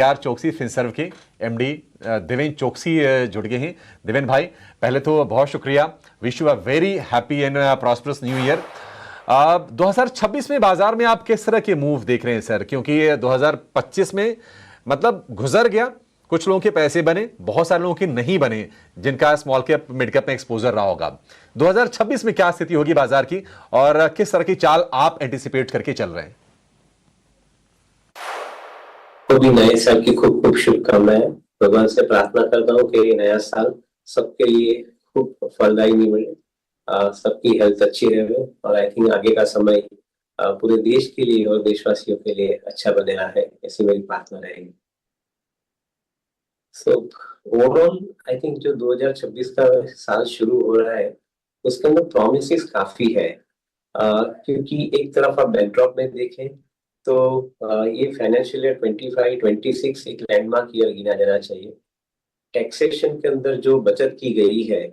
Are Choksi Finserv के MD Deven Choksi जुड़ गए हैं। देवेन भाई, पहले तो बहुत शुक्रिया। Wish you a very happy and prosperous new year. 2026 में बाजार में आप किस तरह के मूव देख रहे हैं सर? क्योंकि 2025 में मतलब गुजर गया, कुछ लोगों के पैसे बने, बहुत सारे लोगों के नहीं बने, जिनका स्मॉल कैप मिड कैप में एक्सपोजर रहा होगा। 2026 में क्या स्थिति होगी बाजार की और किस तरह की चाल आप एंटिसिपेट करके चल रहे हैं? तो भी नए साल की खूब खूब शुभकामनाएं। भगवान से प्रार्थना करता हूँ कि ये नया साल सबके लिए खूब फलदायी मिले, सबकी हेल्थ अच्छी रहे और आई थिंक आगे का समय पूरे देश के लिए और देशवासियों के लिए अच्छा बने रहा है, ऐसी मेरी प्रार्थना रहेगी। सो ओवरऑल आई थिंक जो 2026 का साल शुरू हो रहा है उसके अंदर प्रोमिसेस काफी है, क्योंकि एक तरफ आप बैकड्रॉप में देखें तो ये फाइनेंशियल ईयर 25-26 एक लैंडमार्क ईयर गिना जाना चाहिए। टैक्सेशन के अंदर जो बचत की गई है,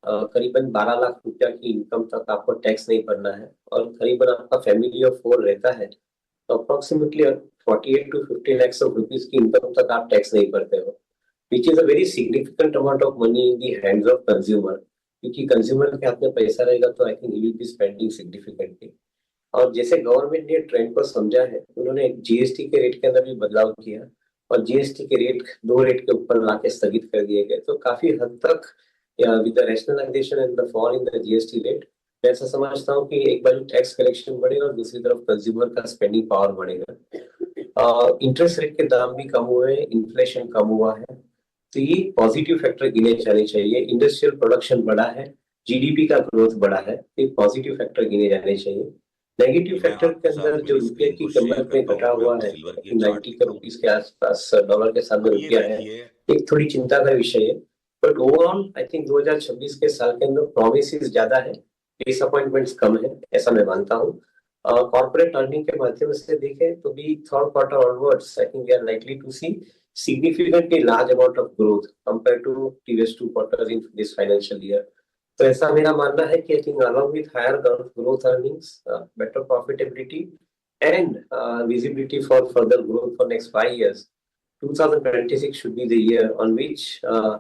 करीबन 12 लाख रुपया की इनकम तक आपको टैक्स नहीं भरना है और करीबन आपका फैमिली ऑफ 4 रहता है तो approximately 48 to 50 lakhs of rupees की इनकम तक आप टैक्स नहीं भरते हो, which is a very significant amount of money in the hands of consumer. क्योंकि कंज्यूमर के हाथ में पैसा रहेगा तो I think he will be spending significantly. और जैसे गवर्नमेंट ने ट्रेंड को समझा है, उन्होंने जीएसटी के रेट के अंदर भी बदलाव किया और जीएसटी के रेट 2 रेट के ऊपर लाके स्थगित कर दिए गए। तो काफी हद तक with the rationalisation and the fall in the GST rate, मैं ऐसा समझता हूँ कि एक बार टैक्स कलेक्शन बढ़ेगा और दूसरी तरफ कंज्यूमर का स्पेंडिंग पावर बढ़ेगा। इंटरेस्ट रेट के दाम भी कम हुए हैं, इन्फ्लेशन कम हुआ है, तो ये पॉजिटिव फैक्टर गिने जाने चाहिए। इंडस्ट्रियल प्रोडक्शन बढ़ा है, जीडीपी का ग्रोथ बढ़ा है, ये पॉजिटिव फैक्टर गिने जाने चाहिए। नेगेटिव फैक्टर के अंदर जो रुपये की कीमत में घटा हुआ है, 90 के रुपीस के आसपास डॉलर के सामने रुपया है, एक थोड़ी चिंता का विषय है। बट ओवरऑल आई थिंक 2026 के साल के अंदर प्रोमिसेस ज्यादा है, डिसअपॉइंटमेंट्स कम है, ऐसा मैं मानता हूँ। कॉर्पोरेट अर्निंग के माध्यम से देखें तो भी third quarter onwards I think we are likely to see significantly large amount of growth compared to previous 2 quarters in this financial year. तो ऐसा मेरा मानना है कि I think along with higher growth earnings, better profitability and visibility for further growth for next 5 years, 2026 should be the year on which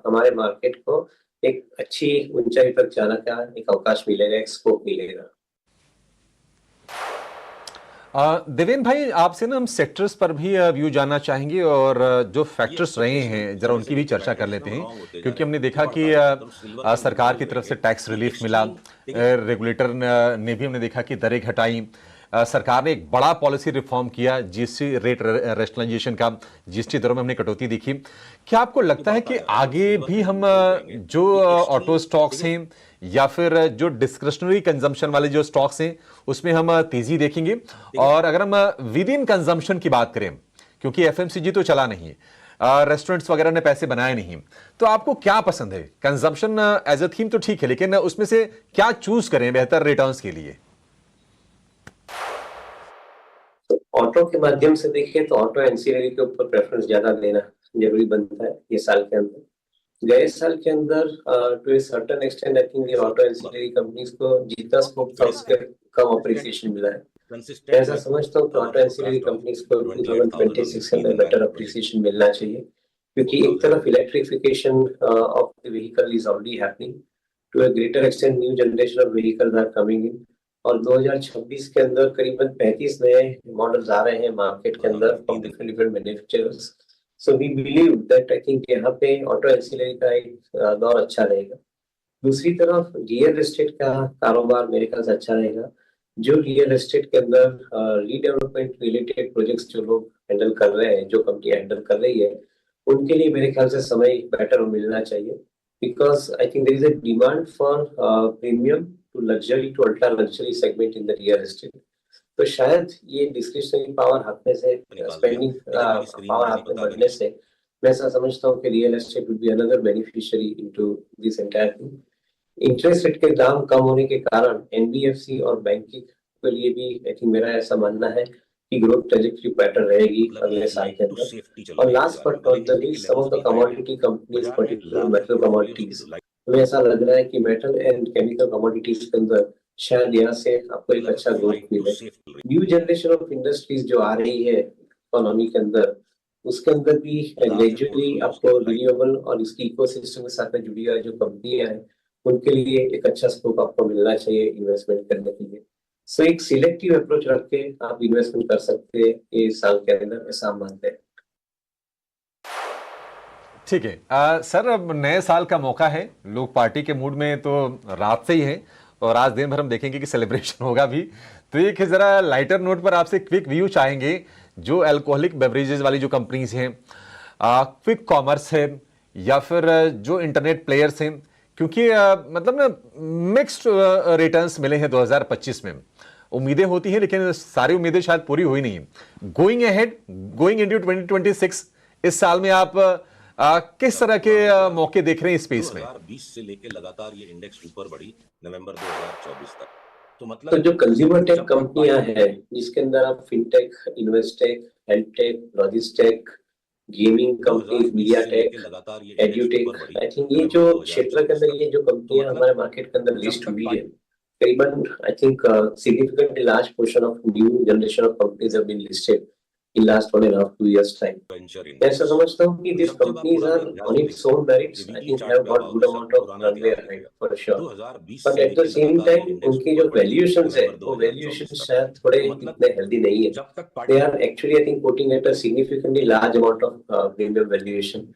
हमारे market को एक अच्छी ऊंचाई तक जाने का एक अवकाश मिलेगा, एक स्कोप मिलेगा। देवेन भाई, आपसे ना हम सेक्टर्स पर भी व्यू जानना चाहेंगे और जो फैक्टर्स रहे हैं जरा उनकी भी चर्चा कर लेते हैं। क्योंकि हमने देखा कि सरकार की तरफ से टैक्स रिलीफ मिला, रेगुलेटर ने भी हमने देखा कि दरें घटाई, सरकार ने एक बड़ा पॉलिसी रिफॉर्म किया, जीएसटी रेट रैशनलाइजेशन का, जीएसटी दरों में हमने कटौती देखी। क्या आपको लगता है कि आगे भी हम जो ऑटो स्टॉक्स हैं या फिर जो डिस्क्रिशनरी कंजम्पशन वाले जो स्टॉक्स हैं उसमें हम तेजी देखेंगे? और अगर हम विद इन कंजम्पशन की बात करें, क्योंकि एफएमसीजी तो चला नहीं है, रेस्टोरेंट्स वगैरह ने पैसे बनाए नहीं, तो आपको क्या पसंद है? कंजम्पशन एज अ थीम तो ठीक है, लेकिन उसमें से क्या चूज करें बेहतर रिटर्न्स के लिए? ऑटो के माध्यम से देखिए तो ऑटो एंसिलरी के ऊपर प्रेफरेंस ज्यादा देना जरूरी बनता है ये साल के अंदर। गए साल के अंदर to a certain extend I think ये ऑटो एंसिलरी कंपनीज को जितना स्कोप था उसके कम अप्रिसिएशन मिला है। मैं ऐसा समझता हूँ कि ऑटो एंसिलरी कंपनीज को 2026 के अंदर बेटर अप्रिसिएशन मिलना चाहिए, क्योंकि एक तरफ electrification of the vehicle is already happening to a greater extent, new generation of vehicles are coming in और 2026 के अंदर करीबन 35 नए मॉडल्स आ रहे हैं मार्केट के अंदर from different different manufacturers. So we believe that I think यहाँ पे ऑटो एंसिलरी का एक दौर अच्छा रहेगा। दूसरी तरफ रियल एस्टेट का कारोबार मेरे ख्याल से अच्छा रहेगा। जो रियल एस्टेट के अंदर रीडेवलपमेंट रिलेटेड प्रोजेक्ट्स जो लोग हैंडल कर रहे हैं, जो कंपनी हैंडल कर रही है, उनके लिए मेरे ख्याल से समय बेटर मिलना चाहिए, because I think there is a demand for premium to luxury to ultra luxury segment in the real estate. तो शायद ये डिस्क्रिशनरी पावर हाथ में से, स्पेंडिंग पावर हाथ में बढ़ने से, मैं ऐसा समझता हूँ कि real estate would be another beneficiary into this entire thing. Interest rate के दाम कम होने के कारण एनबीएफसी और बैंकिंग के लिए भी आई थिंक मेरा ऐसा मानना है कि ग्रोथ ट्रेजेक्टरी बेटर रहेगी अगले साल के अंदर। और last but not the least, some of the commodity companies, particular metal commodities, हमें ऐसा लग रहा है कि मेटल एंड केमिकल कमोडिटीज के अंदर शायद यहाँ से आपको एक अच्छा ग्रोथ मिले। न्यू जनरेशन ऑफ इंडस्ट्रीज जो आ रही है इकोनॉमी के अंदर, उसके अंदर भी ग्रेजुअली आपको रिन्यूएबल और इसकी इकोसिस्टम के साथ में जुड़ी हुई जो कंपनियां हैं उनके लिए एक अच्छा स्कोप आपको मिलना चाहिए इन्वेस्टमेंट करने के लिए। सो एक सिलेक्टिव अप्रोच रख के आप इन्वेस्टमेंट कर सकते हैं ये साल के अंदर, ऐसा हम मानते हैं। ठीक है। सर, अब नए साल का मौका है, लोग पार्टी के मूड में तो रात से ही हैं और आज दिन भर हम देखेंगे कि सेलिब्रेशन होगा भी। तो एक जरा लाइटर नोट पर आपसे क्विक व्यू चाहेंगे, जो अल्कोहलिक बेवरेजेस वाली जो कंपनीज हैं, क्विक कॉमर्स है या फिर जो इंटरनेट प्लेयर्स हैं, क्योंकि मतलब ना मिक्स्ड रिटर्न्स मिले हैं 2025 में। उम्मीदें होती हैं लेकिन सारी उम्मीदें शायद पूरी हुई नहीं। गोइंग अहेड, गोइंग इनटू 2026, इस साल में आप किस तरह के मौके देख रहे हैं स्पेस में? 2020 से लेके लगातार ये इंडेक्स ऊपर बढ़ी नवंबर 2024 तक। तो तो मतलब जो कंज्यूमर टेक जब तक कंपनियां पार्टी हैं जिसके अंदर आप fintech, investech, healthtech, logistech, gaming companies, 2020 media से लेके टेक, लगातार ये इंडेक्स एड्यूटेक, ऊपर बढ़ी आई थिंक ये नवंबर जो 2024 क्षेत्र के अंदर तक। ये जो तो कंपनियां मतलब हमारे मार्केट के अंदर जब लिस्ट तक हुई है, पार्टी करीबन I think significantly large portion of new generation of companies have been listed in last 1.5 to 2 years time. Venture मैं ऐसा इंडेक्स, समझता हूँ कि तो these जब जब आप companies पूरा are इतिहास on को its देखेंगे, own merits. ये I weekly think chart have पे got आप good आओगे, सब amount of पुराना runway इतिहास ahead देखेगा। for sure. 2020 But से at the लेके same लगातार ये time इंडेक्स उनके जो ऊपर बढ़ी valuations है नवंबर वो 2024 valuations तक। शायद थोड़े तो मतलब इतने healthy नहीं है. जब तक They party are actually I think quoting at a significantly large amount of premium valuation.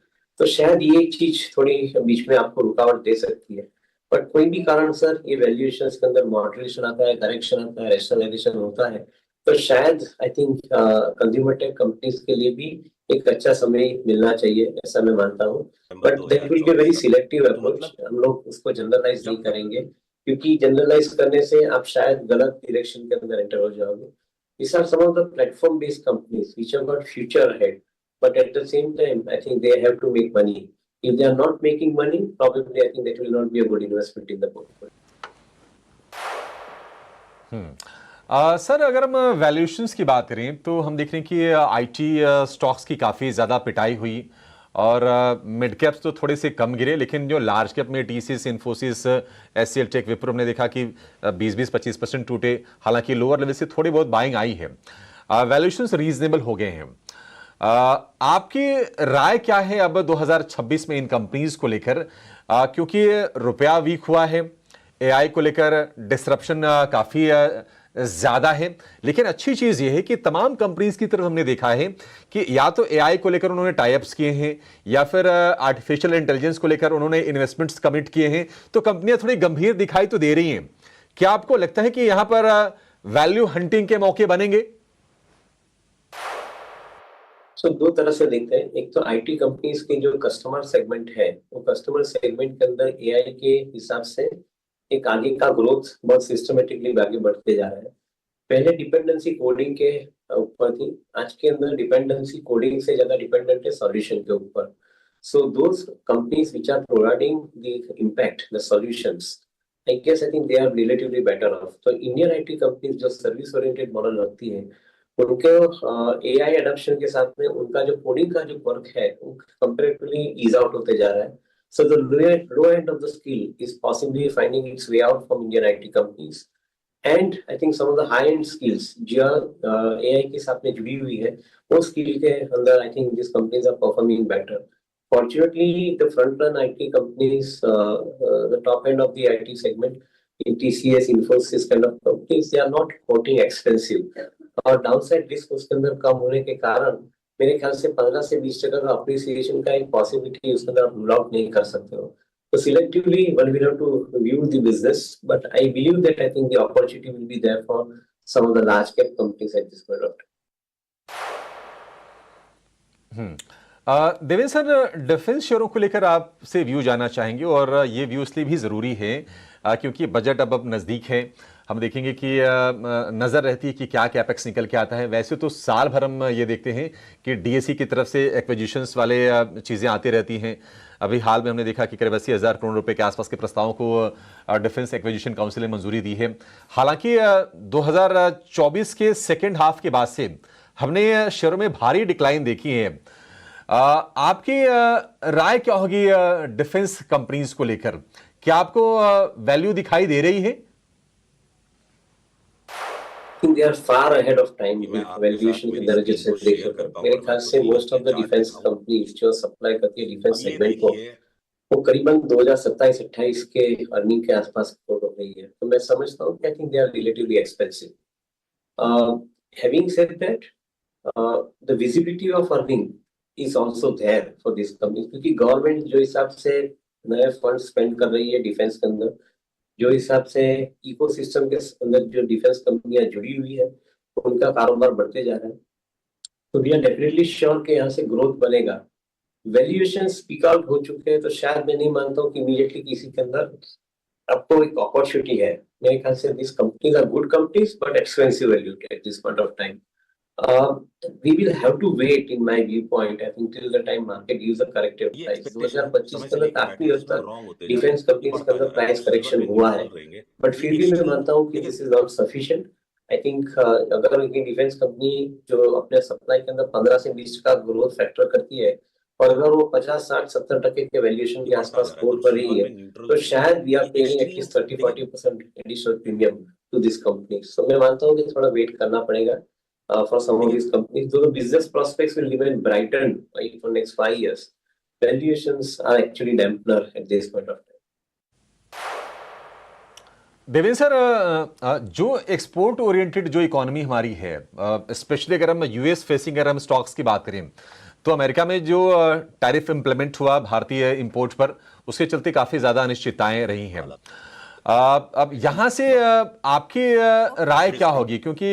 तो शायद ये एक चीज थोड़ी बीच में आपको रुकावट दे सकती है. बट कोई भी कारण सर ये वैल्यूएशंस के अंदर मॉडरेशन आता है, करेक्शन आता है, रेशनलाइजेशन होता है, तो शायद I think consumer tech companies के लिए भी एक अच्छा समय मिलना चाहिए, ऐसा मैं मानता हूँ. November but that will be very 2024 तक। सिलेक्टिव तो अप्रोच. मतलब हम लोग उसको जनरलाइज नहीं जब तक करेंगे, क्योंकि जनरलाइज करने से आप शायद गलत डायरेक्शन के अंदर एंटर हो जाओगे. These are some of the platform-based companies which have got future ahead, but at the same time, I think they have to make money. If they are not making money, probably I think that will not be a good investment in the portfolio. Sir, अगर हम valuations की बात करें तो हम देख रहे हैं कि आईटी स्टॉक्स की काफ़ी ज़्यादा पिटाई हुई और मिड कैप्स तो थोड़े से कम गिरे, लेकिन जो लार्ज कैप में TCS, Infosys, HCL Tech, Wipro हमने देखा कि 20-25% टूटे। हालांकि लोअर लेवल से थोड़ी बहुत बाइंग आई है, वैल्यूएशंस रीजनेबल हो गए हैं। आपकी राय क्या है अब 2026 में इन कंपनीज को लेकर, क्योंकि रुपया वीक हुआ है, एआई को लेकर डिसरप्शन काफी ज्यादा है, लेकिन अच्छी चीज यह है कि तमाम कंपनीज की तरफ हमने देखा है कि या तो एआई को लेकर उन्होंने टाई अप्स किए हैं या फिर आर्टिफिशियल इंटेलिजेंस को लेकर उन्होंने इन्वेस्टमेंट्स कमिट किए हैं, तो कंपनियां थोड़ी गंभीर दिखाई तो दे रही हैं। क्या आपको लगता है कि यहां पर वैल्यू हंटिंग के मौके बनेंगे? दो तरह से देखते हैं. एक तो आईटी कंपनीज के जो कस्टमर सेगमेंट है, वो कस्टमर सेगमेंट के अंदर एआई के हिसाब से एक आगे का ग्रोथ बहुत सिस्टमेटिकली आगे बढ़ते जा रहा है. पहले डिपेंडेंसी कोडिंग के ऊपर थी, आज के अंदर डिपेंडेंसी कोडिंग से ज्यादा डिपेंडेंट है सॉल्यूशन के ऊपर. So those companies which are providing the impact, the solutions, I guess I think they are relatively better off. तो इंडियन आईटी कंपनीज जो सर्विस ओरिएंटेड मॉडल रखती है, उनके एआई एडॉप्शन के साथ में उनका जो कोडिंग का जो वर्क है वो कंपैरेटिवली ईज आउट होते जा रहा है. So the low end of the skill is possibly finding its way out from Indian IT companies. And I think some of the high-end skills जो AI के साथ में जुड़ी हुई है, वो skill के अंदर I think these companies are performing better. Fortunately, the front-run IT companies, the top end of the IT segment, in TCS, Infosys kind of companies, they are not quoting expensive. और downside risk उसके अंदर कम होने के कारण मेरे ख्याल से 15 से 20% का अप्रिसिएशन का एक पॉसिबिलिटी उसके अंदर आप रूल आउट नहीं कर सकते हो. तो selectively one will have to view the business, but I believe that I think the opportunity will be there for some of the large cap companies at this point of time. Devendra sir, defence शेयरों को लेकर आपसे view जानना चाहेंगे, और ये view इसलिए भी जरूरी है क्योंकि बजट अब नजदीक है. हम देखेंगे कि नज़र रहती है कि क्या कैपेक्स निकल के आता है. वैसे तो साल भर हम ये देखते हैं कि डीएससी की तरफ से एक्विजिशंस वाले चीज़ें आती रहती हैं. अभी हाल में हमने देखा कि करीब 80,000 करोड़ रुपए के आसपास के प्रस्तावों को डिफेंस एक्विजिशन काउंसिल ने मंजूरी दी है. हालांकि 2024 के सेकेंड हाफ के बाद से हमने शेयरों में भारी डिक्लाइन देखी है. आपकी राय क्या होगी डिफेंस कंपनीज को लेकर? क्या आपको वैल्यू दिखाई दे रही है? think they are far ahead of time कि मैं with आपके साथ valuation के मेरी दर्जे स्क्रीन से को शेयर देखकर। कर पाऊँ मेरे और ख्याल मैं से खुद ही मोस्ट ऑफ अपने द चार्ट डिफेंस दिखाऊं। कंपनीज जो सप्लाई करती है डिफेंस अब ये सेगमेंट को, देखिए वो करीबन 2027-28 के अर्निंग के आसपास रिपोर्ट हो रही है। तो मैं समझता हूँ कि I think they are relatively expensive. Having said that, the visibility of earning is also there for this company, क्योंकि गवर्नमेंट जो हिसाब से नए फंड स्पेंड कर रही है डिफेंस के अंदर, जो हिसाब से इकोसिस्टम के अंदर जो डिफेंस कंपनियां जुड़ी हुई है, उनका कारोबार बढ़ते जा रहा है। तो वी आर डेफिनेटली श्योर कि यहाँ से ग्रोथ बनेगा। वैल्यूएशन स्पीक आउट हो चुके हैं, तो शायद मैं नहीं मानता हूँ कि इमीडिएटली किसी के अंदर आपको एक अपॉर्चुनिटी है। मेरे ख्याल से this companies are good companies but expensive valued at this point of time. We will have to wait, in my viewpoint, I think, till the time market gives a corrective ये price. Expectation 2025 समय के से अंदर लेके काफी बैठेंगे हद तो तक रॉन्ग होते जा रहे डिफेंस हैं, कंपनीज के बढ़ता अंदर जा रहा है। प्राइस अब सिल्वर करेक्शन पे हुआ है, न्यूट्रल रहेंगे बट फिर भी मैं स्टील मानता हूँ कि देखिए this is not sufficient. I think अगर ये डिफेंस कंपनी जो अपने सप्लाई के अंदर 15 से 20 का ग्रोथ फैक्टर करती है, और अगर वो 50, 60, 70% के वैल्यूएशन ये के बढ़ता जा आसपास रहा है ग्रोथ तो कर रही सिल्वर है, पे न्यूट्रल तो रहेंगे। शायद we are paying exchange at least 30, देखिए 40% additional premium to this company. सो मैं मानता हूँ कि थोड़ा वेट करना पड़ेगा for some of देखिए these companies, though the business prospects will remain brightened right, for next 5 years. Valuations are actually dampener at this point of time. Devendra sir, जो एक्सपोर्ट ओरिएंटेड जो इकोनॉमी हमारी है, स्पेशली अगर हम US facing अगर हम stocks की बात करें, तो अमेरिका में जो टैरिफ इंप्लीमेंट हुआ भारतीय इंपोर्ट पर, उसके चलते काफी ज्यादा अनिश्चितताएं रही हैं। अब यहां से आपकी राय क्या होगी, क्योंकि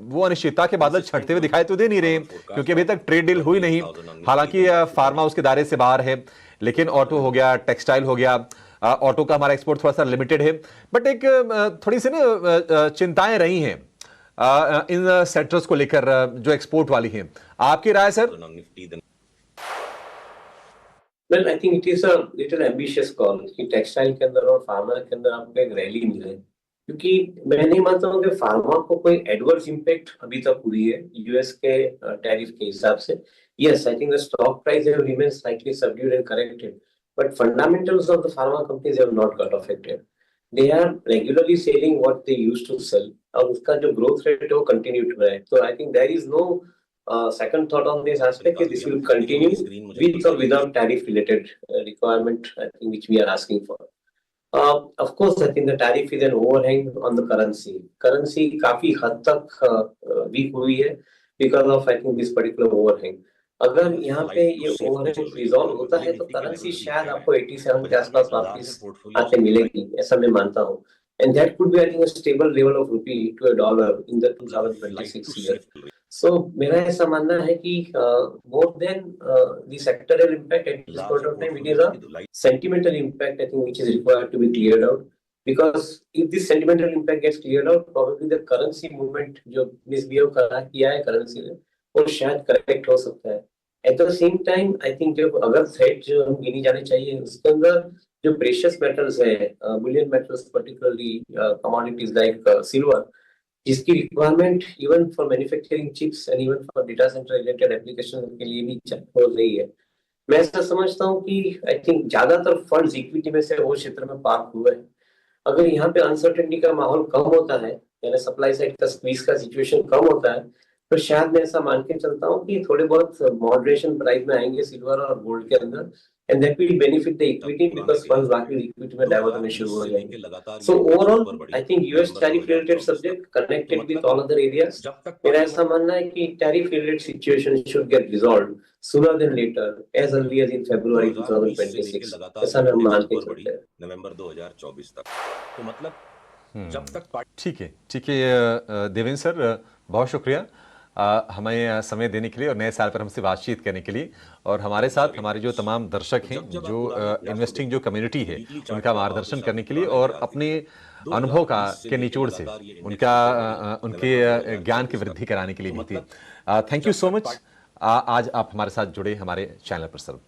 वो अनिश्चितता के बादल छटते हुए दिखाई तो दे नहीं रहे, क्योंकि अभी तक ट्रेड डील हुई नहीं। हालांकि फार्मा उसके दायरे से बाहर है, लेकिन ऑटो हो गया, टेक्सटाइल हो गया, ऑटो का हमारा एक्सपोर्ट थोड़ा सा लिमिटेड है, बट एक थोड़ी सी ना चिंताएं रही हैं इन सेक्टर्स को लेकर जो एक्सपोर्ट वाली हैं। आपकी राय sir? Well, I think it is a little ambitious call कि टेक्सटाइल के अंदर और फार्मा के अंदर आपको एक रैली मिले, क्योंकि मैं नहीं मानता हूँ कि फार्मा को कोई एडवर्स इम्पैक्ट अभी तक हुई है यूएस के टैरिफ के हिसाब से। Yes, I think the stock price have remained slightly subdued and corrected, but fundamentals of the pharma companies have not got affected. They are regularly selling what they used to sell, और उसका जो growth rate है वो continue to रहा है। So I think there is no second thought on this aspect that this will continue with or without tariff related requirement, I think, which we are asking for. Of course, I think the tariff is an overhang on the currency. Currency काफी हद तक weak हुई है because of, I think, this particular overhang. अगर यहाँ पे ये overhead resolve होता है तो करेंसी शायद आपको 87 के आसपास वापस आके मिलेगी, ऐसा मैं मानता हूँ। And that could be, I think, a stable level of rupee to a dollar in the 2026 year. So मेरा ऐसा मानना है कि more than the sectoral impact at this point of time, it is a sentimental impact, I think, which is required to be cleared out. Because if this sentimental impact gets cleared out, probably the currency movement जो misbehave किया है currency ने, वो शायद correct हो सकता है। At the same time, I think जो अगर threat जो हम गिनी जाने चाहिए, उसके अंदर जो precious metals है, bullion metals, particularly commodities like silver, जिसकी requirement even for manufacturing chips and even for data centre related application के लिए भी हो रही है। मैं ऐसा समझता हूँ कि आई थिंक ज्यादातर फंड्स इक्विटी में से वो क्षेत्र में पार्क हुए हैं। अगर यहाँ पे अनसर्टेनिटी का माहौल कम होता है, यानी सप्लाई साइड का स्क्वीज का सिचुएशन कम होता है, तो शायद मैं ऐसा मान के चलता हूँ कि थोड़े बहुत मॉडरेशन प्राइस में आएंगे सिल्वर और गोल्ड के अंदर, and that will benefit the equity because funds बाकी equity में डाइवर्ट होने शुरू हो जाएंगे। So overall, I think US tariff related subject connected with all other areas. मेरा ऐसा मानना है कि tariff related situation should get resolved sooner than later, as early as in February 2026. ऐसा मैं मान के चलते हैं। नवंबर 2024 तक। तो मतलब जब तक ठीक है देवेंद्र सर, बहुत शुक्रिया हमें समय देने के लिए और नए साल पर हमसे बातचीत करने के लिए, और हमारे साथ हमारे जो तमाम दर्शक हैं, जो इन्वेस्टिंग जो कम्युनिटी है, उनका मार्गदर्शन करने के लिए और अपने अनुभव के निचोड़ से उनके ज्ञान की वृद्धि कराने के लिए भी थी। थैंक यू सो मच, आज आप हमारे साथ जुड़े हमारे चैनल पर सर।